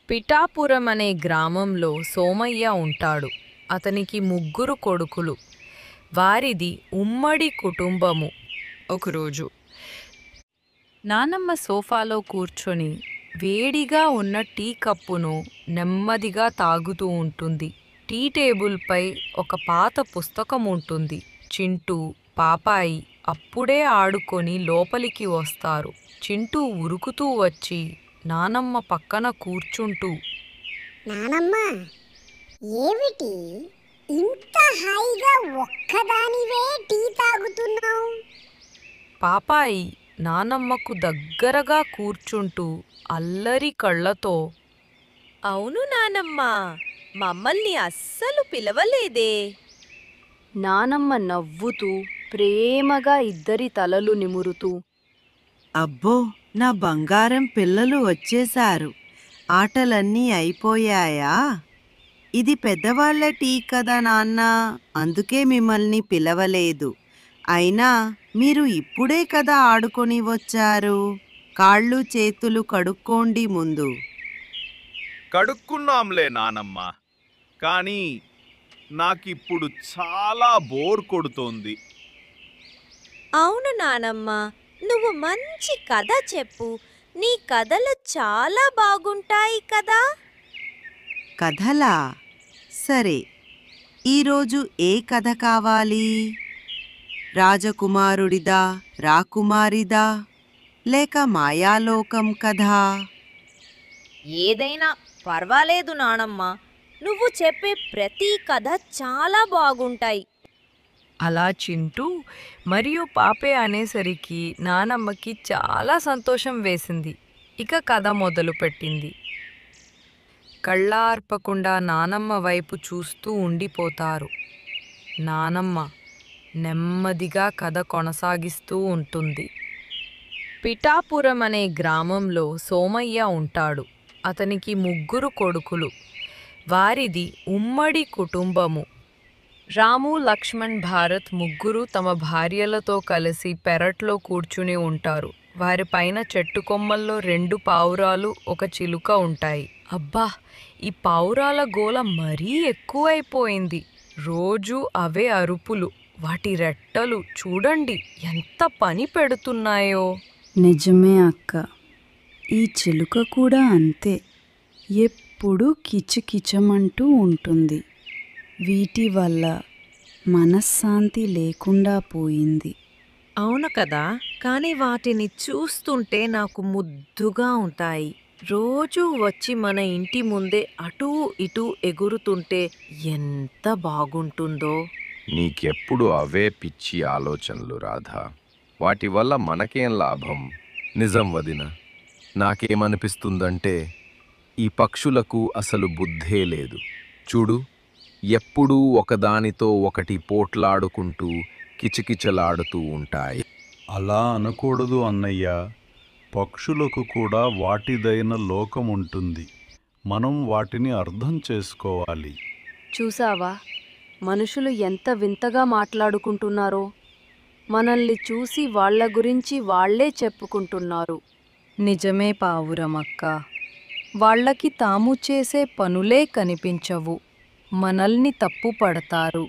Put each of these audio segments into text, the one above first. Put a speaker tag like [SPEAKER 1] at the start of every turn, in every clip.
[SPEAKER 1] పిఠాపురం అనే గ్రామంలో సోమయ్య ఉంటాడు. అతనికి ముగ్గురు కొడుకులు. వారిది ఉమ్మడి కుటుంబము. ఒకరోజు నానమ్మ సోఫాలో కూర్చొని వేడిగా ఉన్న టీ కప్పును నెమ్మదిగా తాగుతూ ఉంటుంది. టీ టేబుల్పై ఒక పాత పుస్తకం ఉంటుంది. చింటూ, పాపాయి అప్పుడే ఆడుకొని లోపలికి వస్తారు. చింటూ ఉరుకుతూ వచ్చి నానమ్మ పక్కన కూర్చుంటూ,
[SPEAKER 2] నానమ్మ, ఏమిటి ఇంత హాయిగా ఒక్కదానివే టీ తాగుతున్నావు?
[SPEAKER 1] పాపాయి నానమ్మకు దగ్గరగా కూర్చుంటూ అల్లరి కళ్ళతో,
[SPEAKER 3] అవును నానమ్మ, మమ్మల్ని అస్సలు పిలవలేదే.
[SPEAKER 4] నానమ్మ నవ్వుతూ ప్రేమగా ఇద్దరి తలలు నిమురుతూ,
[SPEAKER 5] అబ్బో, నా బంగారం పిల్లలు వచ్చేశారు. ఆటలన్నీ అయిపోయాయా? ఇది పెద్దవాళ్ల టీ కదా నాన్న, అందుకే మిమ్మల్ని పిలవలేదు. అయినా మీరు ఇప్పుడే కదా ఆడుకొని వచ్చారు. కాళ్ళు చేతులు కడుక్కోండి ముందు.
[SPEAKER 6] కడుక్కున్నాంలే నానమ్మ, కానీ నాకిప్పుడు చాలా బోర్ కొడుతోంది.
[SPEAKER 3] అవును నానమ్మ, నువ్వు మంచి కథ చెప్పు. నీ కథలు చాలా బాగుంటాయి కదా.
[SPEAKER 5] కథలా? సరే, ఈరోజు ఏ కథ కావాలి? రాజకుమారుడిదా, రాకుమారిదా, లేక మాయాలోకం కథా?
[SPEAKER 3] ఏదైనా పర్వాలేదు నానమ్మ, నువ్వు చెప్పే ప్రతి కథ చాలా బాగుంటాయి.
[SPEAKER 1] అలా చింటూ మరియు పాపే అనేసరికి నానమ్మకి చాలా సంతోషం వేసింది. ఇక కథ మొదలుపెట్టింది. కళ్ళార్పకుండా నానమ్మ వైపు చూస్తూ ఉండిపోతారు. నానమ్మ నెమ్మదిగా కథ కొనసాగిస్తూ ఉంటుంది. పిఠాపురం అనే గ్రామంలో సోమయ్య ఉంటాడు. అతనికి ముగ్గురు కొడుకులు. వారిది ఉమ్మడి కుటుంబము. రాము, లక్ష్మణ్, భారత్ ముగ్గురు తమ భార్యలతో కలిసి పెరట్లో కూర్చుని ఉంటారు. వారి పైన చెట్టు కొమ్మల్లో 2 పావురాలు, ఒక చిలుక ఉంటాయి. అబ్బా, ఈ పావురాల గోల మరీ ఎక్కువైపోయింది. రోజూ అవే అరుపులు. వాటి రెట్టలు చూడండి ఎంత పని పెడుతున్నాయో.
[SPEAKER 7] నిజమే అక్క, ఈ చిలుక కూడా అంతే. ఎప్పుడూ కిచకిచమంటూ ఉంటుంది. వీటి వల్ల మనశ్శాంతి లేకుండా పోయింది.
[SPEAKER 3] అవును కదా, కానీ వాటిని చూస్తుంటే నాకు ముద్దుగా ఉంటాయి. రోజూ వచ్చి మన ఇంటి ముందే అటూ ఇటూ ఎగురుతుంటే ఎంత బాగుంటుందో.
[SPEAKER 8] నీకెప్పుడు అవే పిచ్చి ఆలోచనలు రాధా. వాటి వల్ల మనకేం లాభం? నిజం వదిన, నాకేమనిపిస్తుందంటే ఈ పక్షులకు అసలు బుద్ధే లేదు. చూడు, ఎప్పుడూ ఒకదానితో ఒకటి పోట్లాడుకుంటూ కిచకిచలాడుతూ ఉంటాయి.
[SPEAKER 9] అలా అనకూడదు అన్నయ్య. పక్షులకు కూడా వాటిదైన లోకం ఉంటుంది. మనం వాటిని అర్థం చేసుకోవాలి.
[SPEAKER 4] చూసావా, మనుషులు ఎంత వింతగా మాట్లాడుకుంటున్నారో. మనల్ని చూసి వాళ్ళ గురించి వాళ్లే చెప్పుకుంటున్నారు.
[SPEAKER 1] నిజమే పావురమక్క, వాళ్ళకి తాము చేసే పనులే కనిపించవు. మనల్ని తప్పు పడతారు.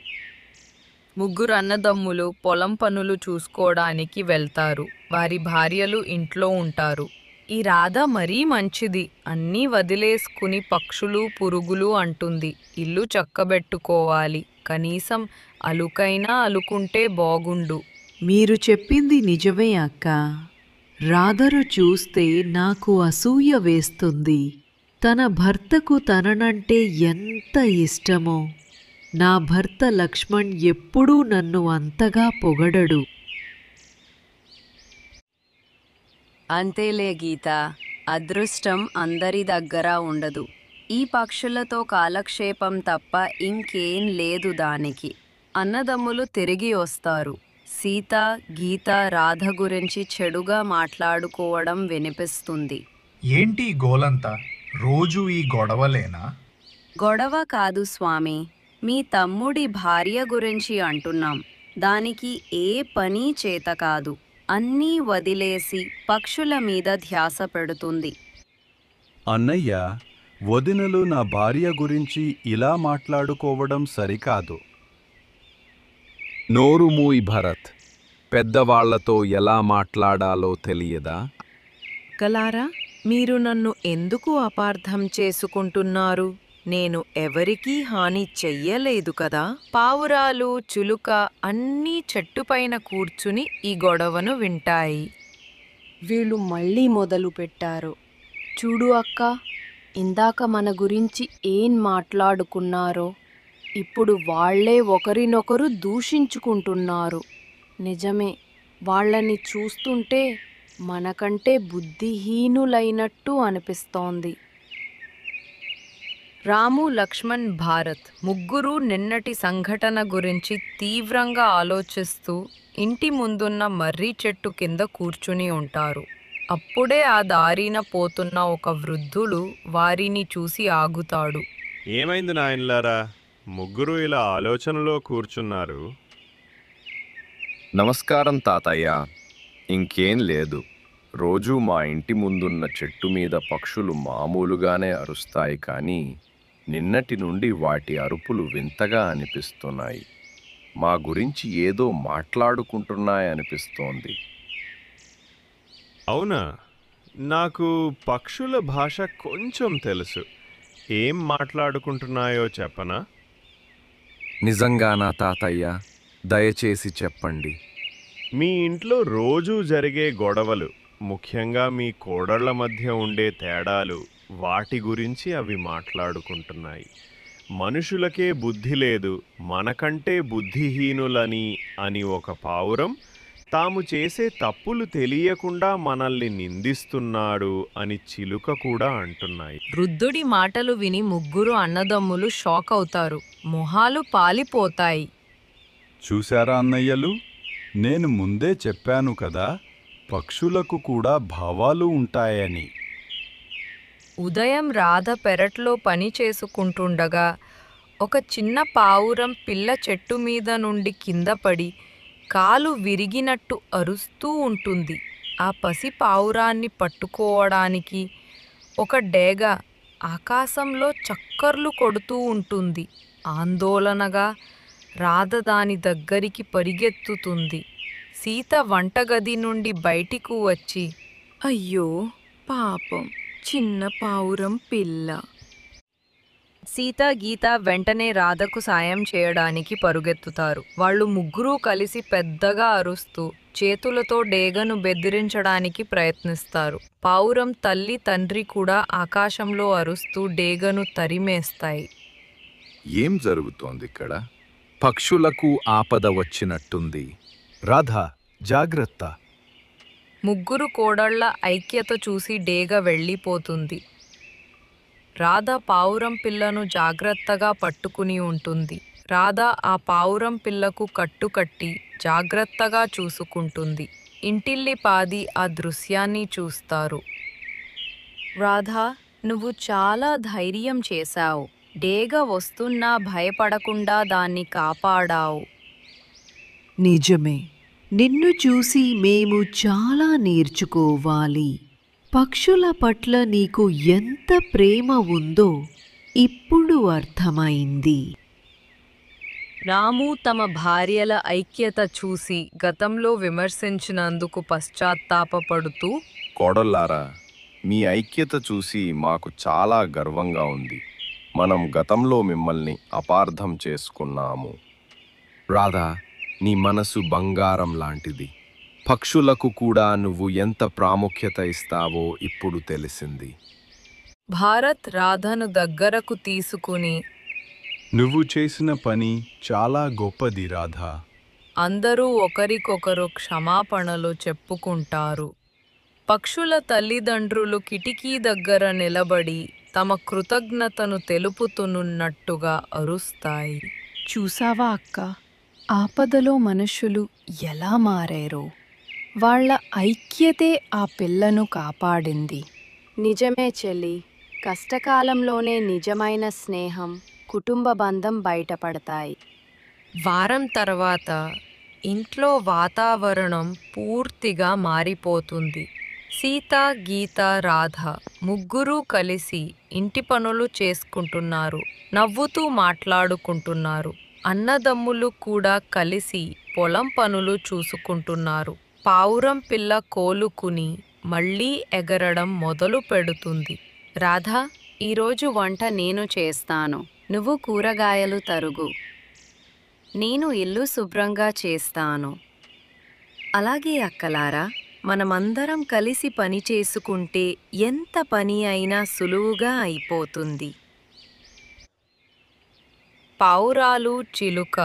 [SPEAKER 1] ముగ్గురు అన్నదమ్ములు పొలం పనులు చూసుకోవడానికి వెళ్తారు. వారి భార్యలు ఇంట్లో ఉంటారు. ఈ రాధ మరీ మంచిది. అన్నీ వదిలేసుకుని పక్షులు, పురుగులు అంటుంది. ఇల్లు చక్కబెట్టుకోవాలి. కనీసం అలుకైనా అలుకుంటే బాగుండు.
[SPEAKER 10] మీరు చెప్పింది నిజమే అక్క. రాధను చూస్తే నాకు అసూయ వేస్తుంది. తన భర్తకు తననంటే ఎంత ఇష్టమో. నా భర్త లక్ష్మణ్ ఎప్పుడూ నన్ను అంతగా పొగడడు.
[SPEAKER 4] అంతేలే గీత, అదృష్టం అందరి దగ్గర ఉండదు. ఈ పక్షులతో కాలక్షేపం తప్ప ఇంకేం లేదు దానికి. అన్నదమ్ములు తిరిగి వస్తారు. సీత, గీత, రాధ గురించి చెడుగా మాట్లాడుకోవడం వినిపిస్తుంది.
[SPEAKER 11] ఏంటి గోలంతా? రోజూ ఈ గొడవలేనా?
[SPEAKER 4] గొడవ కాదు స్వామి, మీ తమ్ముడి భార్య గురించి అంటున్నాం. దానికి ఏ పని చేత కాదు. అన్నీ వదిలేసి పక్షుల మీద ధ్యాస పెడుతుంది.
[SPEAKER 9] అన్నయ్య, వదినలు నా భార్య గురించి ఇలా మాట్లాడుకోవడం సరికాదు.
[SPEAKER 8] నోరు మూయి భరత్. పెద్దవాళ్లతో ఎలా మాట్లాడాలో తెలియదా?
[SPEAKER 3] అక్కలారా, మీరు నన్ను ఎందుకు అపార్థం చేసుకుంటున్నారు? నేను ఎవరికీ హాని చెయ్యలేదు కదా. పావురాలు, చిలుక అన్నీ చెట్టుపైన కూర్చుని ఈ గొడవను వింటాయి.
[SPEAKER 1] వీళ్ళు మళ్ళీ మొదలు పెట్టారు. చూడు అక్క, ఇందాక మన గురించి ఏం మాట్లాడుకున్నారో ఇప్పుడు వాళ్లే ఒకరినొకరు దూషించుకుంటున్నారు. నిజమే, వాళ్ళని చూస్తుంటే మనకంటే బుద్ధిహీనులైనట్టు అనిపిస్తోంది. రాము, లక్ష్మణ్, భారత్ ముగ్గురు నిన్నటి సంఘటన గురించి తీవ్రంగా ఆలోచిస్తూ ఇంటి ముందున్న మర్రి చెట్టు కింద కూర్చుని ఉంటారు. అప్పుడే ఆ దారిన పోతున్న ఒక వృద్ధుడు వారిని చూసి ఆగుతాడు.
[SPEAKER 12] ఏమైంది నాయనలారా, ముగ్గురు ఇలా ఆలోచనలో కూర్చున్నారు?
[SPEAKER 8] నమస్కారం తాతయ్య. ఇంకేం లేదు. రోజూ మా ఇంటి ముందున్న చెట్టు మీద పక్షులు మామూలుగానే అరుస్తాయి, కానీ నిన్నటి నుండి వాటి అరుపులు వింతగా అనిపిస్తున్నాయి. మా గురించి ఏదో మాట్లాడుకుంటున్నాయనిపిస్తోంది.
[SPEAKER 12] అవునా? నాకు పక్షుల భాష కొంచెం తెలుసు. ఏం మాట్లాడుకుంటున్నాయో చెప్పనా?
[SPEAKER 8] నిజంగానా తాతయ్య? దయచేసి చెప్పండి.
[SPEAKER 12] మీ ఇంట్లో రోజూ జరిగే గొడవలు, ముఖ్యంగా మీ కోడళ్ల మధ్య ఉండే తేడాలు, వాటి గురించి అవి మాట్లాడుకుంటున్నాయి. మనుషులకే బుద్ధి లేదు, మనకంటే బుద్ధిహీనులని అని ఒక పావురం, తాము చేసే తప్పులు తెలియకుండా మనల్ని నిందిస్తున్నాడు అని చిలుక కూడా అంటున్నాయి.
[SPEAKER 1] వృద్ధుడి మాటలు విని ముగ్గురు అన్నదమ్ములు షాక్ అవుతారు. మొహాలు పాలిపోతాయి.
[SPEAKER 9] చూశారా అన్నయ్యలు, నేను ముందే చెప్పాను కదా, పక్షులకు కూడా భావాలు ఉంటాయని.
[SPEAKER 1] ఉదయం రాధ పెరట్లో పని చేసుకుంటుండగా ఒక చిన్న పావురం పిల్ల చెట్టు మీద నుండి కింద పడి కాలు విరిగినట్టు అరుస్తూ ఉంటుంది. ఆ పసి పావురాన్ని పట్టుకోవడానికి ఒక డేగ ఆకాశంలో చక్కర్లు కొడుతూ ఉంటుంది. ఆందోళనగా రాధ దాని దగ్గరికి పరిగెత్తుతుంది. సీత వంటగది నుండి బయటికి వచ్చి, అయ్యో పాపం, చిన్న పావురం పిల్ల. సీత, గీత వెంటనే రాధకు సాయం చేయడానికి పరుగెత్తుతారు. వాళ్ళు ముగ్గురూ కలిసి పెద్దగా అరుస్తూ చేతులతో డేగను బెదిరించడానికి ప్రయత్నిస్తారు. పావురం తల్లి, తండ్రి కూడా ఆకాశంలో అరుస్తూ డేగను తరిమేస్తాయి.
[SPEAKER 8] ఏం జరుగుతోంది ఇక్కడ? పక్షులకు ఆపద వచ్చినట్టుంది.
[SPEAKER 9] రాధా, జాగ్రత్త.
[SPEAKER 1] ముగ్గురు కోడళ్ల ఐక్యత చూసి డేగ వెళ్ళిపోతుంది. రాధ పావురం పిల్లను జాగ్రత్తగా పట్టుకుని ఉంటుంది. రాధ ఆ పావురం పిల్లకు కట్టుకట్టి జాగ్రత్తగా చూసుకుంటుంది. ఇంటిల్లిపాది ఆ దృశ్యాన్ని చూస్తారు. రాధా, నువ్వు చాలా ధైర్యం చేశావు. డేగ వస్తున్నా భయపడకుండా దాన్ని కాపాడావు.
[SPEAKER 10] నిజమే. నిన్ను చూసి మేము చాలా నేర్చుకోవాలి. పక్షుల పట్ల నీకు ఎంత ప్రేమ ఉందో ఇప్పుడు అర్థమైంది.
[SPEAKER 1] రాము తమ భార్యల ఐక్యత చూసి గతంలో విమర్శించినందుకు పశ్చాత్తాపపడుతూ,
[SPEAKER 8] కోడల్లారా, మీ ఐక్యత చూసి మాకు చాలా గర్వంగా ఉంది. మనం గతంలో మిమ్మల్ని అపార్థం చేసుకున్నాము. రాధా, నీ మనసు బంగారం లాంటిది. పక్షులకు కూడా నువ్వు ఎంత ప్రాముఖ్యత ఇస్తావో ఇప్పుడు తెలిసింది.
[SPEAKER 1] భారత్ రాధను దగ్గరకు తీసుకుని,
[SPEAKER 9] నువ్వు చేసిన పని చాలా గొప్పది రాధా.
[SPEAKER 1] అందరూ ఒకరికొకరు క్షమాపణలు చెప్పుకుంటారు. పక్షుల తల్లిదండ్రులు కిటికీ దగ్గర నిలబడి తమ కృతజ్ఞతను తెలుపుతున్నట్టుగా అరుస్తాయి. చూసావా అక్క, ఆపదలో మనుషులు ఎలా మారారో. వాళ్ళ ఐక్యతే ఆ పిల్లను కాపాడింది. నిజమే చెల్లి, కష్టకాలంలోనే నిజమైన స్నేహం, కుటుంబ బంధం బయటపడతాయి. వారం తర్వాత ఇంట్లో వాతావరణం పూర్తిగా మారిపోతుంది. సీత, గీత, రాధ ముగ్గురూ కలిసి ఇంటి పనులు చేసుకుంటున్నారు. నవ్వుతూ మాట్లాడుకుంటున్నారు. అన్నదమ్ములు కూడా కలిసి పొలం పనులు చూసుకుంటున్నారు. పావురం పిల్ల కోలుకుని మళ్ళీ ఎగరడం మొదలు పెడుతుంది.
[SPEAKER 4] రాధా, ఈరోజు వంట నేను చేస్తాను. నువ్వు కూరగాయలు తరుగు. నేను ఇల్లు శుభ్రంగా చేస్తాను.
[SPEAKER 3] అలాగే అక్కలారా, మనమందరం కలిసి పని చేసుకుంటే ఎంత పని అయినా సులువుగా అయిపోతుంది.
[SPEAKER 1] పావురాలు, చిలుక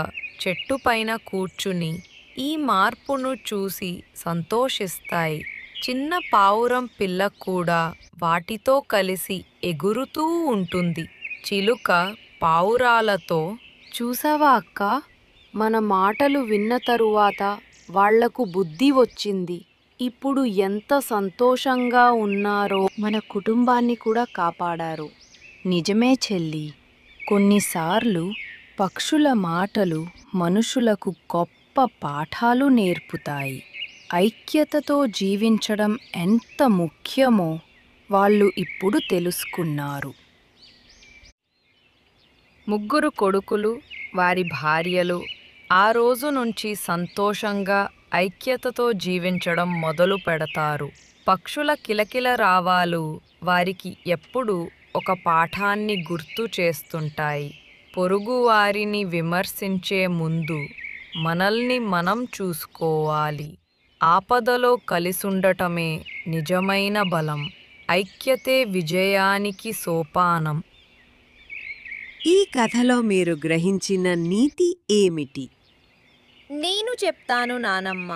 [SPEAKER 1] చెట్టుపైన కూర్చుని ఈ మార్పును చూసి సంతోషిస్తాయి. చిన్న పావురం పిల్ల కూడా వాటితో కలిసి ఎగురుతూ ఉంటుంది. చిలుక పావురాలతో,
[SPEAKER 13] చూసావా అక్క, మన మాటలు విన్న తరువాత వాళ్లకు బుద్ధి వచ్చింది. ఇప్పుడు ఎంత సంతోషంగా ఉన్నారో. మన కుటుంబాన్ని కూడా కాపాడారు. నిజమే చెల్లి. కొన్నిసార్లు పక్షుల మాటలు మనుషులకు గొప్ప పాఠాలు నేర్పుతాయి. ఐక్యతతో జీవించడం ఎంత ముఖ్యమో వాళ్ళు ఇప్పుడు తెలుసుకున్నారు.
[SPEAKER 1] ముగ్గురు కొడుకులు, వారి భార్యలు ఆ రోజు నుంచి సంతోషంగా ఐక్యతతో జీవించడం మొదలు పెడతారు. పక్షుల కిలకిల రావాలు వారికి ఎప్పుడూ ఒక పాఠాన్ని గుర్తు చేస్తుంటాయి. పొరుగువారిని విమర్శించే ముందు మనల్ని మనం చూసుకోవాలి. ఆపదలో కలిసుండటమే నిజమైన బలం. ఐక్యతే విజయానికి సోపానం.
[SPEAKER 5] ఈ కథలో మీరు గ్రహించిన నీతి ఏమిటి?
[SPEAKER 3] నేను చెప్తాను నానమ్మ.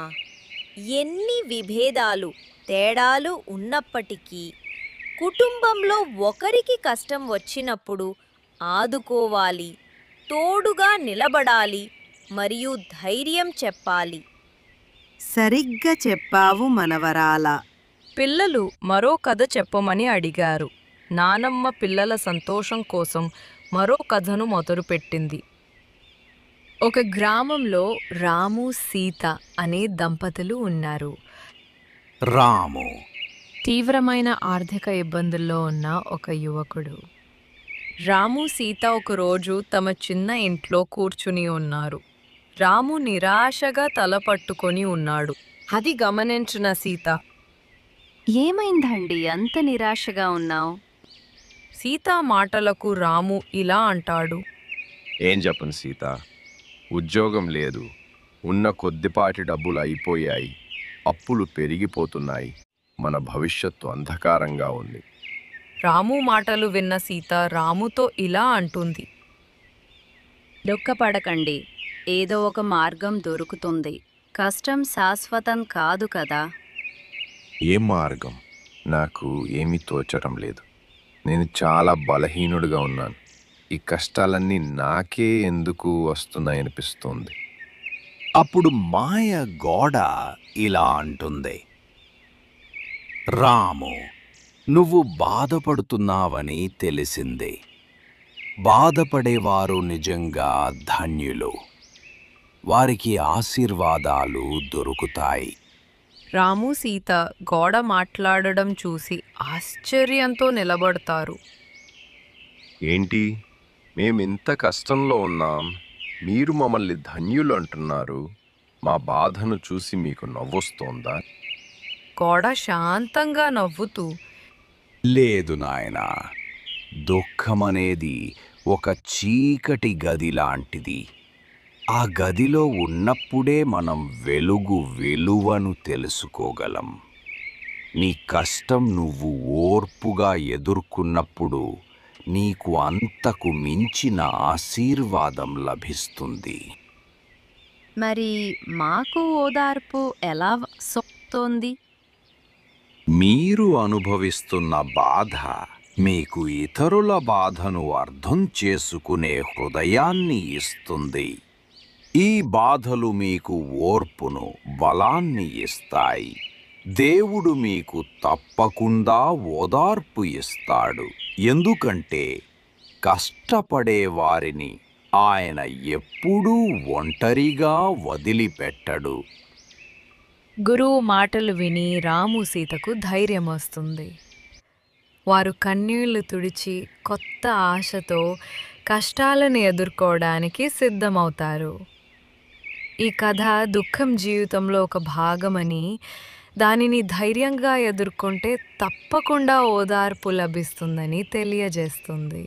[SPEAKER 3] ఎన్ని విభేదాలు, తేడాలు ఉన్నప్పటికీ కుటుంబంలో ఒకరికి కష్టం వచ్చినప్పుడు ఆదుకోవాలి, తోడుగా నిలబడాలి మరియు ధైర్యం చెప్పాలి.
[SPEAKER 5] సరిగ్గా చెప్పావు మనవరాల.
[SPEAKER 1] పిల్లలు మరో కథ చెప్పమని అడిగారు. నానమ్మ పిల్లల సంతోషం కోసం మరో కథను మొదలుపెట్టింది. ఒక గ్రామంలో రాము, సీత అనే దంపతులు ఉన్నారు.
[SPEAKER 14] రాము
[SPEAKER 1] తీవ్రమైన ఆర్థిక ఇబ్బందుల్లో ఉన్న ఒక యువకుడు. రాము, సీత ఒకరోజు తమ చిన్న ఇంట్లో కూర్చుని ఉన్నారు. రాము నిరాశగా తల పట్టుకొని ఉన్నాడు. అది గమనించిన సీత,
[SPEAKER 4] ఏమైందండి అంత నిరాశగా ఉన్నావు?
[SPEAKER 1] సీత మాటలకు రాము ఇలా అంటాడు.
[SPEAKER 8] ఏం చెప్పను సీత, ఉద్యోగం లేదు, ఉన్న కొద్దిపాటి డబ్బులు అయిపోయాయి, అప్పులు పెరిగిపోతున్నాయి, మన భవిష్యత్తు అంధకారంగా ఉంది.
[SPEAKER 1] రాము మాటలు విన్న సీత రాముతో ఇలా అంటుంది.
[SPEAKER 4] దుఃఖపడకండి, ఏదో ఒక మార్గం దొరుకుతుంది. కష్టం శాశ్వతం కాదు కదా.
[SPEAKER 8] ఏ మార్గం? నాకు ఏమీ తోచడం లేదు. నేను చాలా బలహీనుడిగా ఉన్నాను. ఈ కష్టాలన్నీ నాకే ఎందుకు వస్తున్నాయనిపిస్తుంది.
[SPEAKER 14] అప్పుడు మాయ గోడ ఇలా అంటుంది. రాము, నువ్వు బాధపడుతున్నావని తెలిసింది. బాధపడేవారు నిజంగా ధన్యులు. వారికి ఆశీర్వాదాలు దొరుకుతాయి.
[SPEAKER 1] రాము, సీత గోడ మాట్లాడడం చూసి ఆశ్చర్యంతో నిలబడతారు.
[SPEAKER 8] ఏంటి, మేమింత కష్టంలో ఉన్నాం, మీరు మమ్మల్ని ధన్యులు అంటున్నారు. మా బాధను చూసి మీకు నవ్వొస్తోందా?
[SPEAKER 1] గోడ శాంతంగా నవ్వుతూ,
[SPEAKER 14] లేదు నాయనా, దుఃఖమనేది ఒక చీకటి గది లాంటిది. ఆ గదిలో ఉన్నప్పుడే మనం వెలుగు విలువను తెలుసుకోగలం. నీ కష్టం నువ్వు ఓర్పుగా ఎదుర్కొన్నప్పుడు నీకు అంతకు మించిన ఆశీర్వాదం లభిస్తుంది.
[SPEAKER 4] మరి మాకు ఓదార్పు ఎలా సొప్తోంది?
[SPEAKER 14] మీరు అనుభవిస్తున్న బాధ మీకు ఇతరుల బాధను అర్థం చేసుకునే హృదయాన్ని ఇస్తుంది. ఈ బాధలు మీకు ఓర్పును, బలాన్ని ఇస్తాయి. దేవుడు మీకు తప్పకుండా ఓదార్పు ఇస్తాడు. ఎందుకంటే కష్టపడే వారిని ఆయన ఎప్పుడూ ఒంటరిగా వదిలిపెట్టడు.
[SPEAKER 1] గురువు మాటలు విని రాము సీతకు ధైర్యం వస్తుంది. వారు కన్నీళ్లు తుడిచి కొత్త ఆశతో కష్టాలను ఎదుర్కోవడానికి సిద్ధమవుతారు. ఈ కథ దుఃఖం జీవితంలో ఒక భాగమని, దానిని ధైర్యంగా ఎదుర్కొంటే తప్పకుండా ఓదార్పు లభిస్తుందని తెలియజేస్తుంది.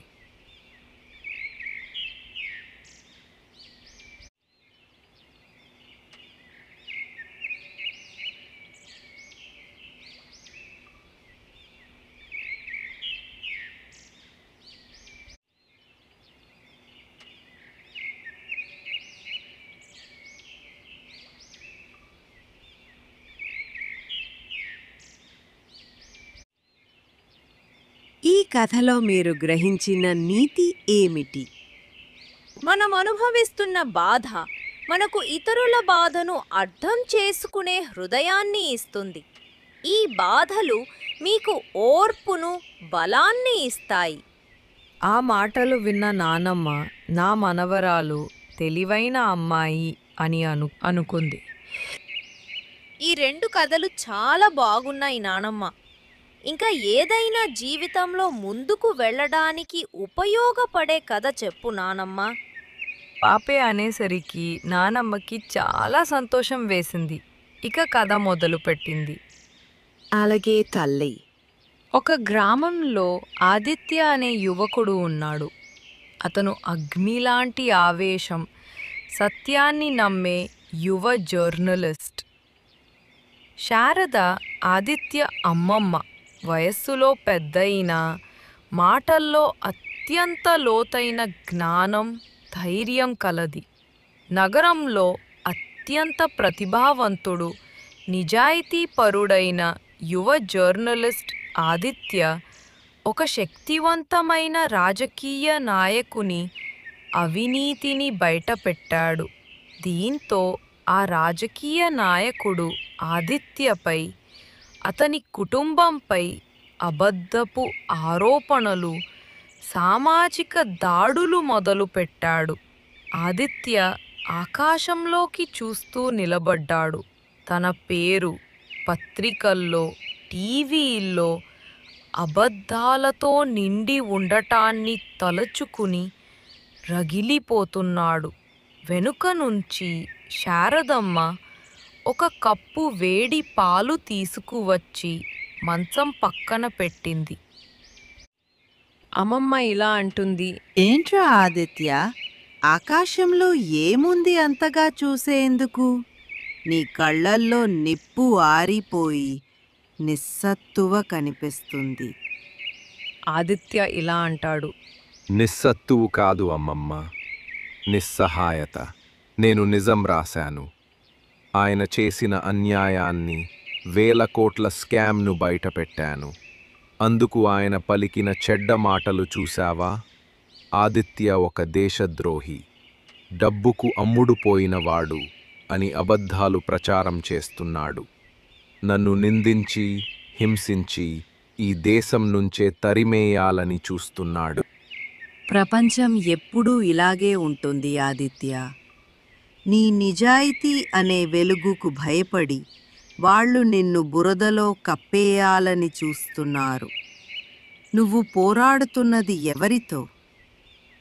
[SPEAKER 5] ఈ కథలో మీరు గ్రహించిన నీతి ఏమిటి?
[SPEAKER 3] మనం అనుభవిస్తున్న బాధ మనకు ఇతరుల బాధను అర్థం చేసుకునే హృదయాన్ని ఇస్తుంది. ఈ బాధలు మీకు ఓర్పును, బలాన్ని ఇస్తాయి.
[SPEAKER 1] ఆ మాటలు విన్న నానమ్మ, నా మనవరాలు తెలివైన అమ్మాయి అని అనుకుంది.
[SPEAKER 3] ఈ 2 కథలు చాలా బాగున్నాయి నానమ్మ. ఇంకా ఏదైనా జీవితంలో ముందుకు వెళ్ళడానికి ఉపయోగపడే కథ చెప్పు నానమ్మ.
[SPEAKER 1] పాపే అనేసరికి నానమ్మకి చాలా సంతోషం వేసింది. ఇక కథ మొదలుపెట్టింది.
[SPEAKER 5] అలాగే తల్లి.
[SPEAKER 1] ఒక గ్రామంలో ఆదిత్య అనే యువకుడు ఉన్నాడు. అతను అగ్నిలాంటి ఆవేశం, సత్యాన్ని నమ్మే యువ జర్నలిస్ట్. శారద ఆదిత్య అమ్మమ్మ. వయస్సులో పెద్దయినా మాటల్లో అత్యంత లోతైన జ్ఞానం, ధైర్యం కలది. నగరంలో అత్యంత ప్రతిభావంతుడు, నిజాయితీపరుడైన యువ జర్నలిస్ట్ ఆదిత్య ఒక శక్తివంతమైన రాజకీయ నాయకుని అవినీతిని బయటపెట్టాడు. దీంతో ఆ రాజకీయ నాయకుడు ఆదిత్యపై, అతని కుటుంబంపై అబద్ధపు ఆరోపణలు, సామాజిక దాడులు మొదలుపెట్టాడు. ఆదిత్య ఆకాశంలోకి చూస్తూ నిలబడ్డాడు. తన పేరు పత్రికల్లో, టీవీల్లో అబద్ధాలతో నిండి ఉండటాన్ని తలుచుకుని రగిలిపోతున్నాడు. వెనుక నుంచి శారదమ్మ ఒక కప్పు వేడి పాలు తీసుకువచ్చి మంచం పక్కన పెట్టింది.
[SPEAKER 5] అమ్మమ్మ ఇలా అంటుంది, ఏంట్రా ఆదిత్య, ఆకాశంలో ఏముంది అంతగా చూసేందుకు? నీ కళ్ళల్లో నిప్పు ఆరిపోయి నిస్సత్తువ కనిపిస్తుంది.
[SPEAKER 1] ఆదిత్య ఇలా అంటాడు,
[SPEAKER 8] నిస్సత్తువు కాదు అమ్మమ్మ, నిస్సహాయత. నేను నిజం రాశాను. ఆయన చేసిన అన్యాయాన్ని, 1000 కోట్ల స్కామ్ను బయటపెట్టాను. అందుకు ఆయన పలికిన చెడ్డ మాటలు చూశావా? ఆదిత్య ఒక దేశద్రోహి, డబ్బుకు అమ్ముడుపోయినవాడు అని అబద్ధాలు ప్రచారం చేస్తున్నాడు. నన్ను నిందించి, హింసించి ఈ దేశం నుంచే తరిమేయాలని చూస్తున్నాడు.
[SPEAKER 5] ప్రపంచం ఎప్పుడూ ఇలాగే ఉంటుంది ఆదిత్య. నీ నిజాయితీ అనే వెలుగుకు భయపడి వాళ్ళు నిన్ను బురదలో కప్పేయాలని చూస్తున్నారు. నువ్వు పోరాడుతున్నది ఎవరితో?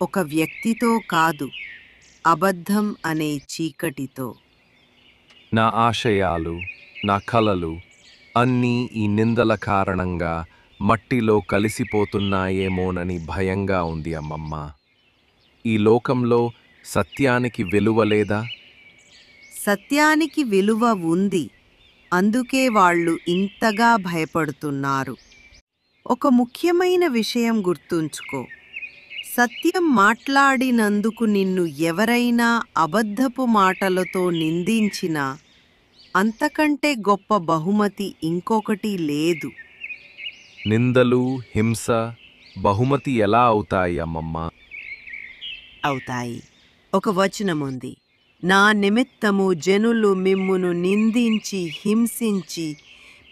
[SPEAKER 5] ఒక వ్యక్తితో కాదు, అబద్ధం అనే చీకటితో.
[SPEAKER 8] నా ఆశయాలు, నా కలలు అన్నీ ఈ నిందల కారణంగా మట్టిలో కలిసిపోతున్నాయేమోనని భయంగా ఉంది అమ్మమ్మ. ఈ లోకంలో సత్యానికి విలువ లేదా?
[SPEAKER 5] సత్యానికి విలువ ఉంది. అందుకే వాళ్ళు ఇంతగా భయపడుతున్నారు. ఒక ముఖ్యమైన విషయం గుర్తుంచుకో. సత్యం మాట్లాడినందుకు నిన్ను ఎవరైనా అబద్ధపు మాటలతో నిందించినా అంతకంటే గొప్ప బహుమతి ఇంకొకటి లేదు.
[SPEAKER 8] నిందలు, హింస బహుమతి ఎలా అవుతాయి అమ్మమ్మ?
[SPEAKER 5] అవుతాయి. ఒక వచనముంది, నా నిమిత్తము జనులు మిమ్మును నిందించి హింసించి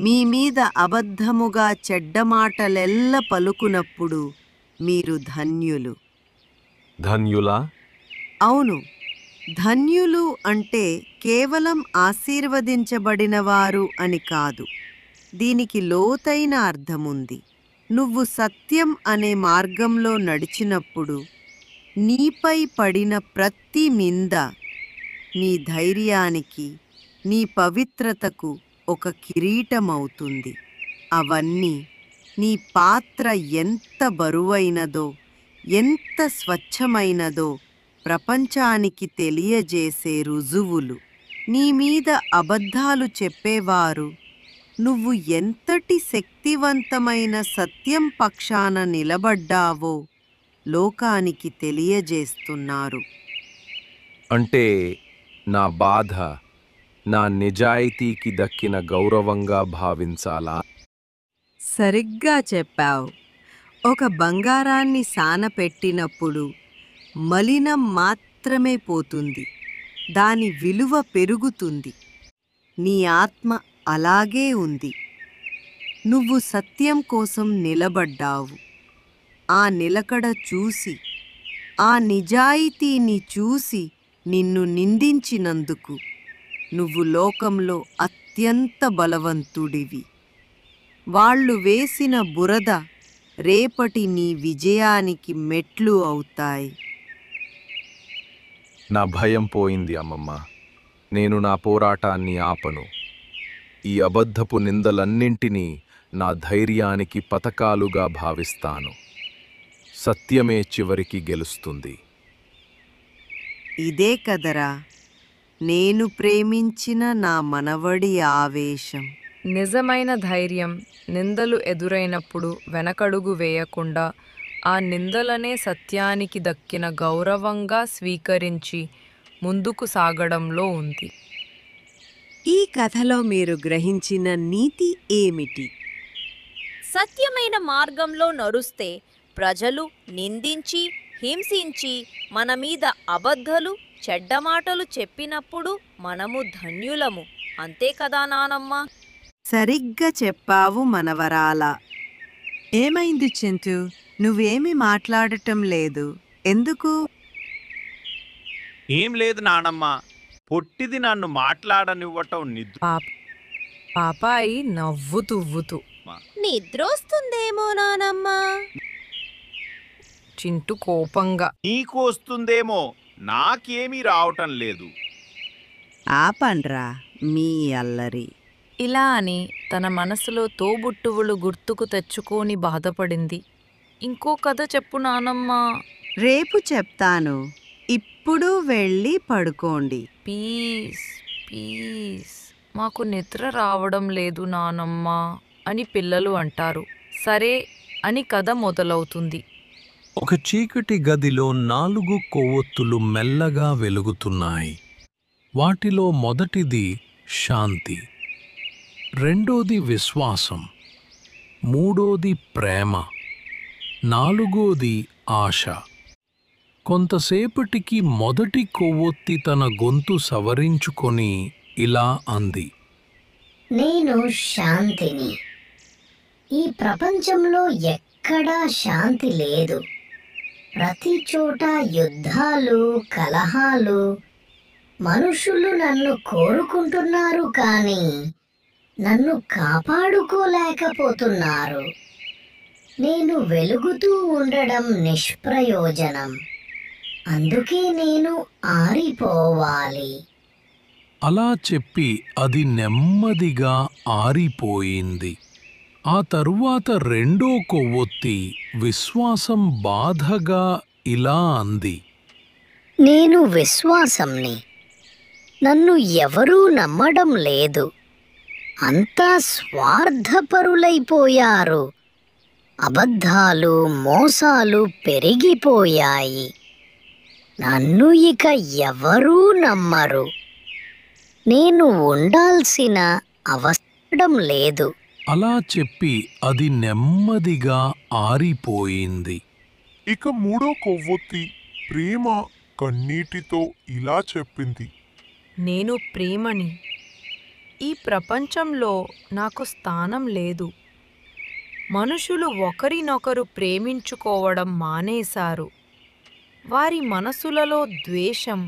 [SPEAKER 5] మీ మీద అబద్ధముగా చెడ్డమాటలెల్ల పలుకునప్పుడు మీరు ధన్యులు.
[SPEAKER 8] ధన్యులా?
[SPEAKER 5] అవును,
[SPEAKER 3] ధన్యులు అంటే కేవలం ఆశీర్వదించబడినవారు అని కాదు. దీనికి లోతైన అర్థముంది. నువ్వు సత్యం అనే మార్గంలో నడిచినప్పుడు నీపై పడిన ప్రతి నింద నీ ధైర్యానికి, నీ పవిత్రతకు ఒక కిరీటమవుతుంది. అవన్నీ నీ పాత్ర ఎంత బరువైనదో, ఎంత స్వచ్ఛమైనదో ప్రపంచానికి తెలియజేసే రుజువులు. నీ మీద అబద్ధాలు చెప్పేవారు నువ్వు ఎంతటి శక్తివంతమైన సత్యం పక్షాన నిలబడ్డావో లోకానికి తెలియజేస్తున్నారు.
[SPEAKER 8] అంటే నా బాధ నా నిజాయితీకి దక్కిన గౌరవంగా భావించాలా?
[SPEAKER 3] సరిగ్గా చెప్పావు. ఒక బంగారాన్ని సానపెట్టినప్పుడు మలినం మాత్రమే పోతుంది, దాని విలువ పెరుగుతుంది. నీ ఆత్మ అలాగే ఉంది. నువ్వు సత్యం కోసం నిలబడ్డావు. ఆ నిలకడ చూసి, ఆ నిజాయితీని చూసి నిన్ను నిందించినందుకు నువ్వు లోకంలో అత్యంత బలవంతుడివి. వాళ్ళు వేసిన బురద రేపటి నీ విజయానికి మెట్లు అవుతాయి.
[SPEAKER 8] నా భయం పోయింది అమ్మమ్మ. నేను నా పోరాటాన్ని ఆపను. ఈ అబద్ధపు నిందలన్నింటినీ నా ధైర్యానికి పతకాలుగా భావిస్తాను. సత్యమే చివరికి గెలుస్తుంది.
[SPEAKER 3] ఇదే కదరా నేను ప్రేమించిన నా మనవడి ఆవేశం.
[SPEAKER 1] నిజమైన ధైర్యం నిందలు ఎదురైనప్పుడు వెనకడుగు వేయకుండా ఆ నిందలనే సత్యానికి దక్కిన గౌరవంగా స్వీకరించి ముందుకు సాగడంలో ఉంది.
[SPEAKER 5] ఈ కథలో మీరు గ్రహించిన నీతి ఏమిటి?
[SPEAKER 15] సత్యమైన మార్గంలో నడుస్తే ప్రజలు నిందించి, హింసించి, మన మీద అబద్ధాలు, చెడ్డ మాటలు చెప్పినప్పుడు మనము ధన్యులము. అంతే కదా నానమ్మ?
[SPEAKER 3] సరిగ్గా చెప్పావు మనవరాల. ఏమైంది చింటూ? నువ్వేమీ మాట్లాడటం లేదు, ఎందుకు?
[SPEAKER 6] ఏం లేదు నానమ్మ, పొట్టిది నన్ను మాట్లాడనివ్వటం
[SPEAKER 1] పాపాయి నవ్వుతూ
[SPEAKER 15] నిద్రొస్తుందేమో నానమ్మ.
[SPEAKER 1] చింటూ కోపంగా,
[SPEAKER 6] నీకు వస్తుందేమో, నాకేమీ రావటం లేదు.
[SPEAKER 3] ఆపండ్రా మీ అల్లరి.
[SPEAKER 1] ఇలా అని తన మనసులో తోబుట్టువులు గుర్తుకు తెచ్చుకొని బాధపడింది. ఇంకో కథ చెప్పు నానమ్మ.
[SPEAKER 3] రేపు చెప్తాను. ఇప్పుడు వెళ్ళి పడుకోండి.
[SPEAKER 1] ప్లీజ్ మాకు నిద్ర రావడం లేదు నానమ్మ అని పిల్లలు అంటారు. సరే అని కథ మొదలవుతుంది.
[SPEAKER 16] ఒక చీకటి గదిలో 4 కొవ్వొత్తులు మెల్లగా వెలుగుతున్నాయి. వాటిలో మొదటిది శాంతి, రెండోది విశ్వాసం, మూడోది ప్రేమ, నాలుగోది ఆశ. కొంతసేపటికి మొదటి కొవ్వొత్తి తన గొంతు సవరించుకొని ఇలా అంది,
[SPEAKER 2] నేను శాంతిని. ఈ ప్రపంచంలో ఎక్కడా శాంతి లేదు. ప్రతి చోట యుద్ధాలు, కలహాలు. మనుషులు నన్ను కోరుకుంటున్నారు కానీ నన్ను కాపాడుకోలేకపోతున్నారు. నేను వెలుగుతూ ఉండడం నిష్ప్రయోజనం. అందుకే నేను ఆరిపోవాలి.
[SPEAKER 16] అలా చెప్పి అది నెమ్మదిగా ఆరిపోయింది. ఆ తరువాత రెండో కొవ్వొత్తి విశ్వాసం బాధగా ఇలా అంది,
[SPEAKER 2] నేను విశ్వాసంని. నన్ను ఎవరూ నమ్మడం లేదు. అంతా స్వార్థపరులైపోయారు. అబద్ధాలు, మోసాలు పెరిగిపోయాయి. నన్ను ఇక ఎవరూ నమ్మరు. నేను ఉండాల్సిన అవసరం లేదు.
[SPEAKER 16] అలా చెప్పి అది నెమ్మదిగా ఆరిపోయింది.
[SPEAKER 17] ఇక మూడో కొవ్వొత్తి ప్రేమ కన్నీటితో ఇలా చెప్పింది,
[SPEAKER 1] నేను ప్రేమని. ఈ ప్రపంచంలో నాకు స్థానం లేదు. మనుషులు ఒకరినొకరు ప్రేమించుకోవడం మానేశారు. వారి మనసులలో ద్వేషం,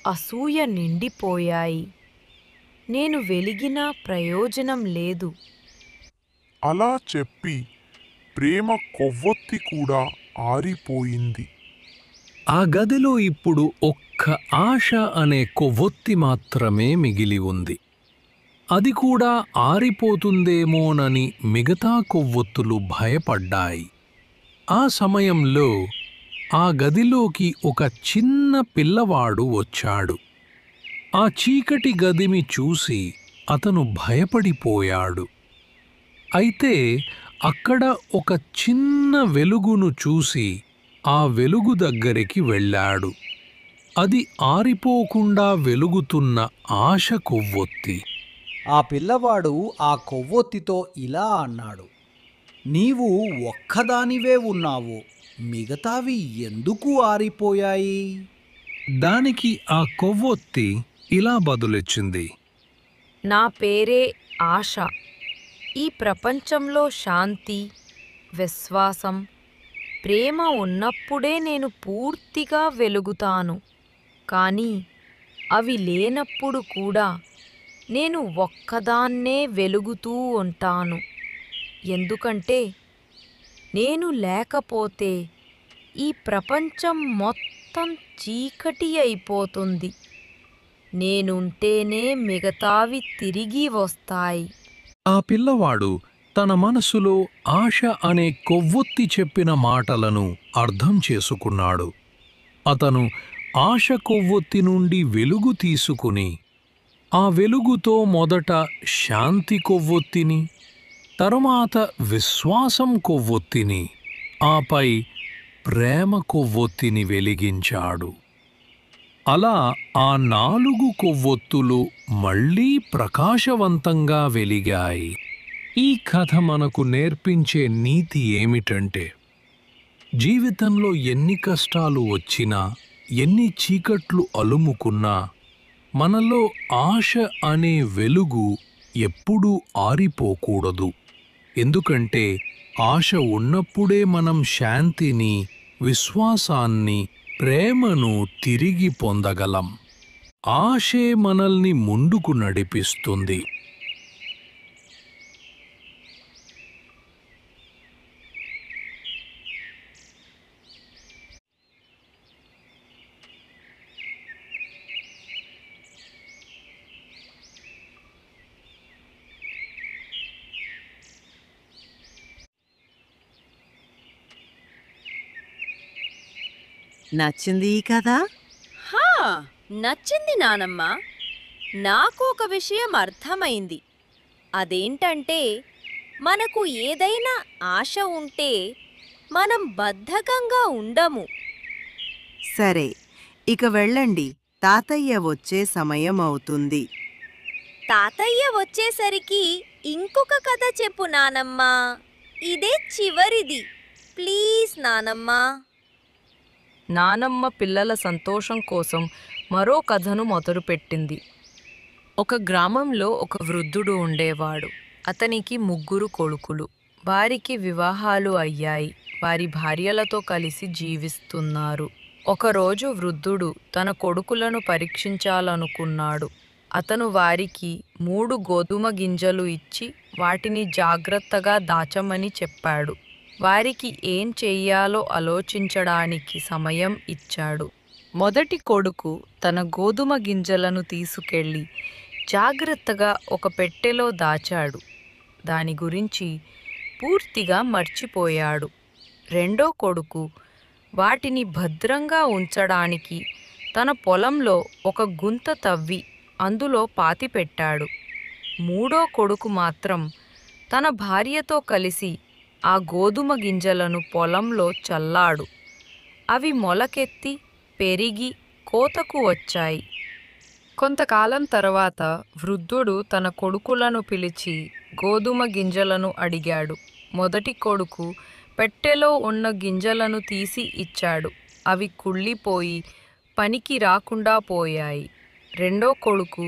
[SPEAKER 1] అసూయ నిండిపోయాయి. నేను వెలిగినా ప్రయోజనం లేదు.
[SPEAKER 17] అలా చెప్పి ప్రేమ కొవ్వొత్తి కూడా ఆరిపోయింది.
[SPEAKER 16] ఆ గదిలో ఇప్పుడు ఒక్క ఆశ అనే కొవ్వొత్తి మాత్రమే మిగిలి ఉంది. అది కూడా ఆరిపోతుందేమోనని మిగతా కొవ్వొత్తులు భయపడ్డాయి. ఆ సమయంలో ఆ గదిలోకి ఒక చిన్న పిల్లవాడు వచ్చాడు. ఆ చీకటి గదిని చూసి అతను భయపడిపోయాడు. అయితే అక్కడ ఒక చిన్న వెలుగును చూసి ఆ వెలుగు దగ్గరికి వెళ్ళాడు. అది ఆరిపోకుండా వెలుగుతున్న ఆశ కొవ్వొత్తి.
[SPEAKER 18] ఆ పిల్లవాడు ఆ కొవ్వొత్తితో ఇలా అన్నాడు, నీవు ఒక్కదానివే ఉన్నావు, మిగతావి ఎందుకు ఆరిపోయాయి?
[SPEAKER 16] దానికి ఆ కొవ్వొత్తి ఇలా బదులిచ్చింది,
[SPEAKER 1] నా పేరే ఆశ. ఈ ప్రపంచంలో శాంతి, విశ్వాసం, ప్రేమ ఉన్నప్పుడే నేను పూర్తిగా వెలుగుతాను. కానీ అవి లేనప్పుడు కూడా నేను ఒక్కదాన్నే వెలుగుతూ ఉంటాను. ఎందుకంటే నేను లేకపోతే ఈ ప్రపంచం మొత్తం చీకటి అయిపోతుంది. నేనుంటేనే మిగతావి తిరిగి వస్తాయి.
[SPEAKER 16] ఆ పిల్లవాడు తన మనసులో ఆశ అనే కొవ్వొత్తి చెప్పిన మాటలను అర్థం చేసుకున్నాడు. అతను ఆశ కొవ్వొత్తి నుండి వెలుగు తీసుకుని ఆ వెలుగుతో మొదట శాంతి కొవ్వొత్తిని, తరువాత విశ్వాసం కొవ్వొత్తిని, ఆపై ప్రేమ కొవ్వొత్తిని వెలిగించాడు. అలా ఆ 4 కొవ్వొత్తులు మళ్లీ ప్రకాశవంతంగా వెలిగాయి. ఈ కథ మనకు నేర్పించే నీతి ఏమిటంటే, జీవితంలో ఎన్ని కష్టాలు వచ్చినా, ఎన్ని చీకట్లు అలుముకున్నా, మనలో ఆశ అనే వెలుగు ఎప్పుడూ ఆరిపోకూడదు. ఎందుకంటే ఆశ ఉన్నప్పుడే మనం శాంతిని, విశ్వాసాన్ని, ప్రేమను తిరిగి పొందగలం. ఆశే మనల్ని ముందుకు నడిపిస్తుంది.
[SPEAKER 3] నచ్చింది ఈ కథ?
[SPEAKER 15] హా, నచ్చింది నానమ్మ. నాకు ఒక విషయం అర్థమైంది. అదేంటంటే, మనకు ఏదైనా ఆశ ఉంటే మనం బద్ధకంగా ఉండము.
[SPEAKER 3] సరే, ఇక వెళ్ళండి. తాతయ్య వచ్చే సమయం అవుతుంది.
[SPEAKER 15] తాతయ్య వచ్చేసరికి ఇంకొక కథ చెప్పు నానమ్మ. ఇదే చివరిది. ప్లీజ్ నానమ్మ.
[SPEAKER 1] నానమ్మ పిల్లల సంతోషం కోసం మరో కథను మొదలుపెట్టింది. ఒక గ్రామంలో ఒక వృద్ధుడు ఉండేవాడు. అతనికి 3 కొడుకులు. వారికి వివాహాలు అయ్యాయి. వారి భార్యలతో కలిసి జీవిస్తున్నారు. ఒకరోజు వృద్ధుడు తన కొడుకులను పరీక్షించాలనుకున్నాడు. అతను వారికి 3 గోధుమ గింజలు ఇచ్చి వాటిని జాగ్రత్తగా దాచమని చెప్పాడు. వారికి ఏం చెయ్యాలో ఆలోచించడానికి సమయం ఇచ్చాడు. మొదటి కొడుకు తన గోధుమ గింజలను తీసుకెళ్ళి జాగ్రత్తగా ఒక పెట్టెలో దాచాడు. దాని గురించి పూర్తిగా మర్చిపోయాడు. రెండో కొడుకు వాటిని భద్రంగా ఉంచడానికి తన పొలంలో ఒక గుంత తవ్వి అందులో పాతిపెట్టాడు. మూడో కొడుకు మాత్రం తన భార్యతో కలిసి ఆ గోధుమ గింజలను పొలంలో చల్లాడు. అవి మొలకెత్తి పెరిగి కోతకు వచ్చాయి. కొంతకాలం తర్వాత వృద్ధుడు తన కొడుకులను పిలిచి గోధుమ గింజలను అడిగాడు. మొదటి కొడుకు పెట్టెలో ఉన్న గింజలను తీసి ఇచ్చాడు. అవి కుళ్ళిపోయి పనికి రాకుండా పోయాయి. రెండో కొడుకు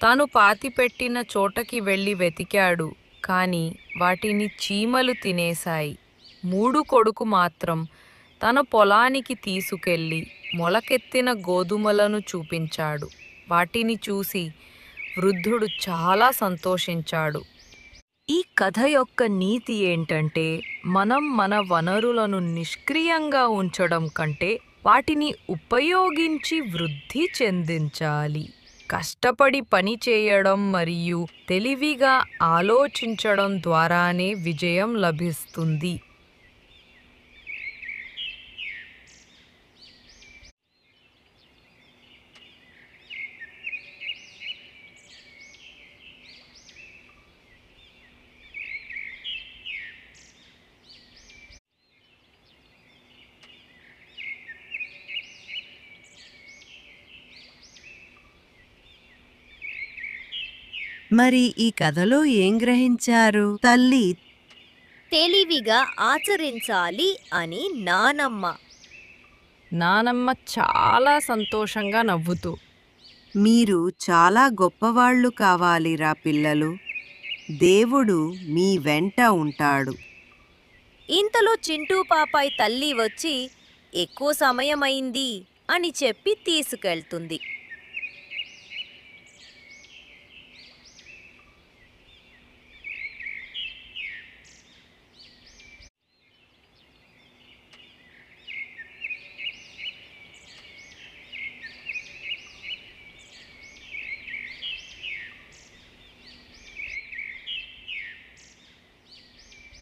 [SPEAKER 1] తాను పాతిపెట్టిన చోటకి వెళ్ళి వెతికాడు, కానీ వాటిని చీమలు తినేశాయి. మూడో కొడుకు మాత్రం తన పొలానికి తీసుకెళ్ళి మొలకెత్తిన గోధుమలను చూపించాడు. వాటిని చూసి వృద్ధుడు చాలా సంతోషించాడు. ఈ కథ యొక్క నీతి ఏంటంటే, మనం మన వనరులను నిష్క్రియంగా ఉంచడం కంటే వాటిని ఉపయోగించి వృద్ధి చెందించాలి. కష్టపడి పని చేయడం మరియు తెలివిగా ఆలోచించడం ద్వారానే విజయం లభిస్తుంది.
[SPEAKER 5] మరి ఈ కథలో ఏం గ్రహించారు తల్లి?
[SPEAKER 15] తెలివిగా ఆచరించాలి అని నానమ్మ.
[SPEAKER 1] నానమ్మ చాలా సంతోషంగా నవ్వుతూ,
[SPEAKER 5] మీరు చాలా గొప్పవాళ్ళు కావాలిరా పిల్లలు. దేవుడు మీ వెంట ఉంటాడు.
[SPEAKER 15] ఇంతలో చింటూ పాపాయ్ తల్లి వచ్చి ఎక్కువ సమయమైంది అని చెప్పి తీసుకెళ్తుంది.